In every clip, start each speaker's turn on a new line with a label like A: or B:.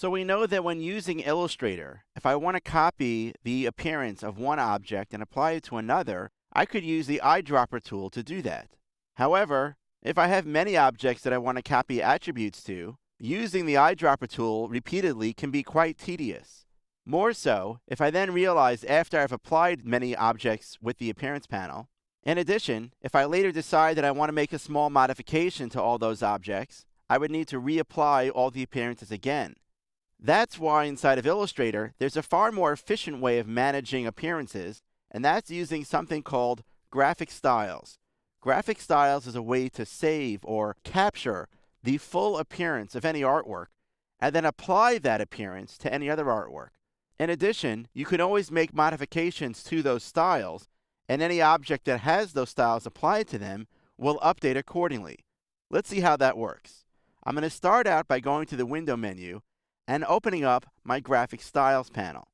A: So we know that when using Illustrator, if I want to copy the appearance of one object and apply it to another, I could use the eyedropper tool to do that. However, if I have many objects that I want to copy attributes to, using the eyedropper tool repeatedly can be quite tedious. More so, if I then realize after I've applied many objects with the appearance panel. In addition, if I later decide that I want to make a small modification to all those objects, I would need to reapply all the appearances again. That's why inside of Illustrator, there's a far more efficient way of managing appearances, and that's using something called graphic styles. Graphic styles is a way to save or capture the full appearance of any artwork and then apply that appearance to any other artwork. In addition, you can always make modifications to those styles, and any object that has those styles applied to them will update accordingly. Let's see how that works. I'm going to start out by going to the Window menu and opening up my Graphic Styles panel.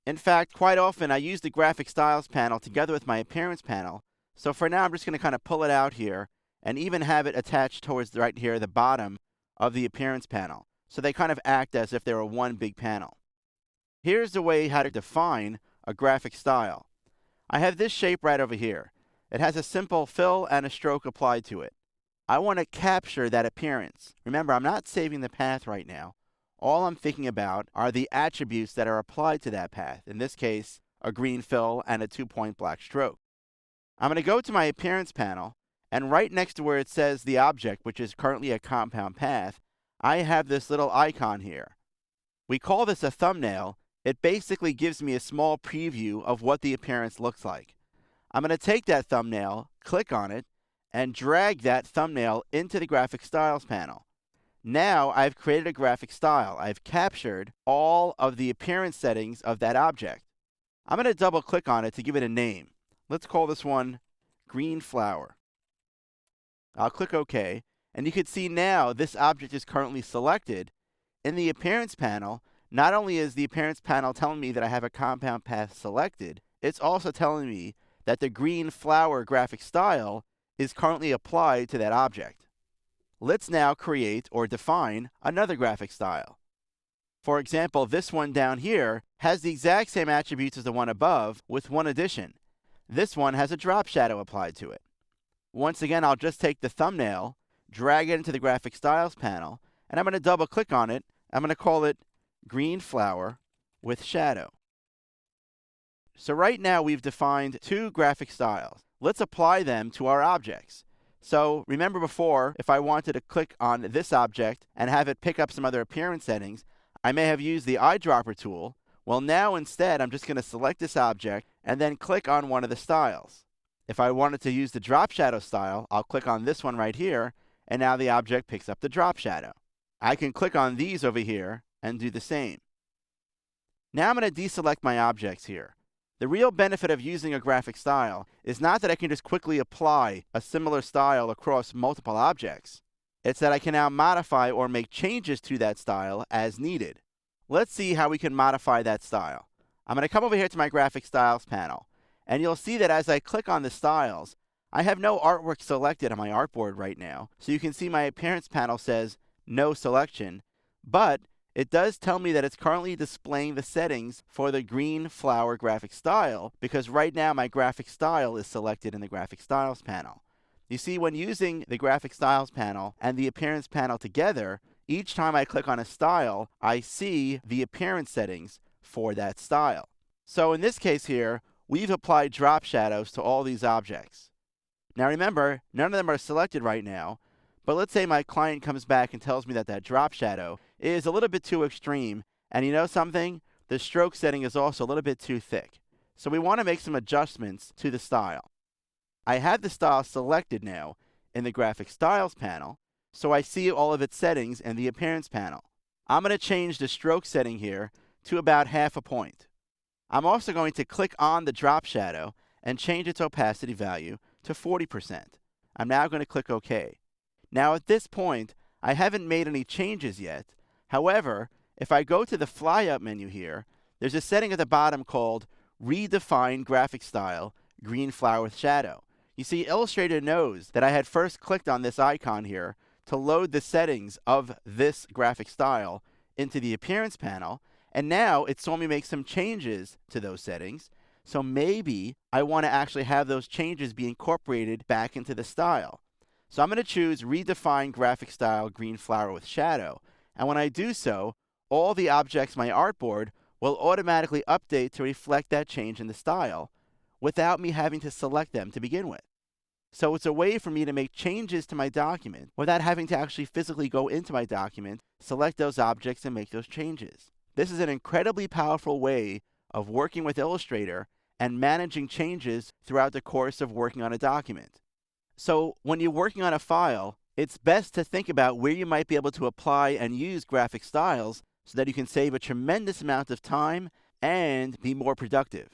A: In fact, quite often I use the Graphic Styles panel together with my Appearance panel, so for now I'm just going to kind of pull it out here and even have it attached towards right here, the bottom of the Appearance panel, so they kind of act as if they were one big panel. Here's the way how to define a graphic style. I have this shape right over here. It has a simple fill and a stroke applied to it. I want to capture that appearance. Remember, I'm not saving the path right now. All I'm thinking about are the attributes that are applied to that path. In this case, a green fill and a 2-point black stroke. I'm going to go to my Appearance panel, and right next to where it says the object, which is currently a compound path, I have this little icon here. We call this a thumbnail. It basically gives me a small preview of what the appearance looks like. I'm going to take that thumbnail, click on it, and drag that thumbnail into the Graphic Styles panel. Now I've created a graphic style. I've captured all of the appearance settings of that object. I'm going to double click on it to give it a name. Let's call this one Green Flower. I'll click OK, and you can see now this object is currently selected. In the Appearance panel, not only is the Appearance panel telling me that I have a compound path selected, it's also telling me that the Green Flower graphic style is currently applied to that object. Let's now create or define another graphic style. For example, this one down here has the exact same attributes as the one above with one addition. This one has a drop shadow applied to it. Once again, I'll just take the thumbnail, drag it into the Graphic Styles panel, and I'm going to double click on it. I'm going to call it Green Flower with Shadow. So right now we've defined two graphic styles. Let's apply them to our objects. So remember before, if I wanted to click on this object and have it pick up some other appearance settings, I may have used the eyedropper tool. Well, now instead I'm just going to select this object and then click on one of the styles. If I wanted to use the drop shadow style, I'll click on this one right here, and now the object picks up the drop shadow. I can click on these over here and do the same. Now I'm going to deselect my objects here. The real benefit of using a graphic style is not that I can just quickly apply a similar style across multiple objects. It's that I can now modify or make changes to that style as needed. Let's see how we can modify that style. I'm going to come over here to my Graphic Styles panel, and you'll see that as I click on the styles, I have no artwork selected on my artboard right now, so you can see my Appearance panel says no selection, but it does tell me that it's currently displaying the settings for the Green Flower graphic style because right now my graphic style is selected in the Graphic Styles panel. You see, when using the Graphic Styles panel and the Appearance panel together, each time I click on a style, I see the appearance settings for that style. So in this case here, we've applied drop shadows to all these objects. Now remember, none of them are selected right now, but let's say my client comes back and tells me that that drop shadow is a little bit too extreme, and you know something? The stroke setting is also a little bit too thick. So we want to make some adjustments to the style. I have the style selected now in the Graphic Styles panel, so I see all of its settings in the Appearance panel. I'm going to change the stroke setting here to about 0.5 point. I'm also going to click on the drop shadow and change its opacity value to 40%. I'm now going to click OK. Now at this point, I haven't made any changes yet. However, if I go to the flyout menu here, there's a setting at the bottom called Redefine Graphic Style Green Flower with Shadow. You see, Illustrator knows that I had first clicked on this icon here to load the settings of this graphic style into the appearance panel, and now it saw me make some changes to those settings. So maybe I want to actually have those changes be incorporated back into the style. So I'm going to choose Redefine Graphic Style Green Flower with Shadow. And when I do so, all the objects in my artboard will automatically update to reflect that change in the style without me having to select them to begin with. So it's a way for me to make changes to my document without having to actually physically go into my document, select those objects, and make those changes. This is an incredibly powerful way of working with Illustrator and managing changes throughout the course of working on a document. So when you're working on a file, it's best to think about where you might be able to apply and use graphic styles so that you can save a tremendous amount of time and be more productive.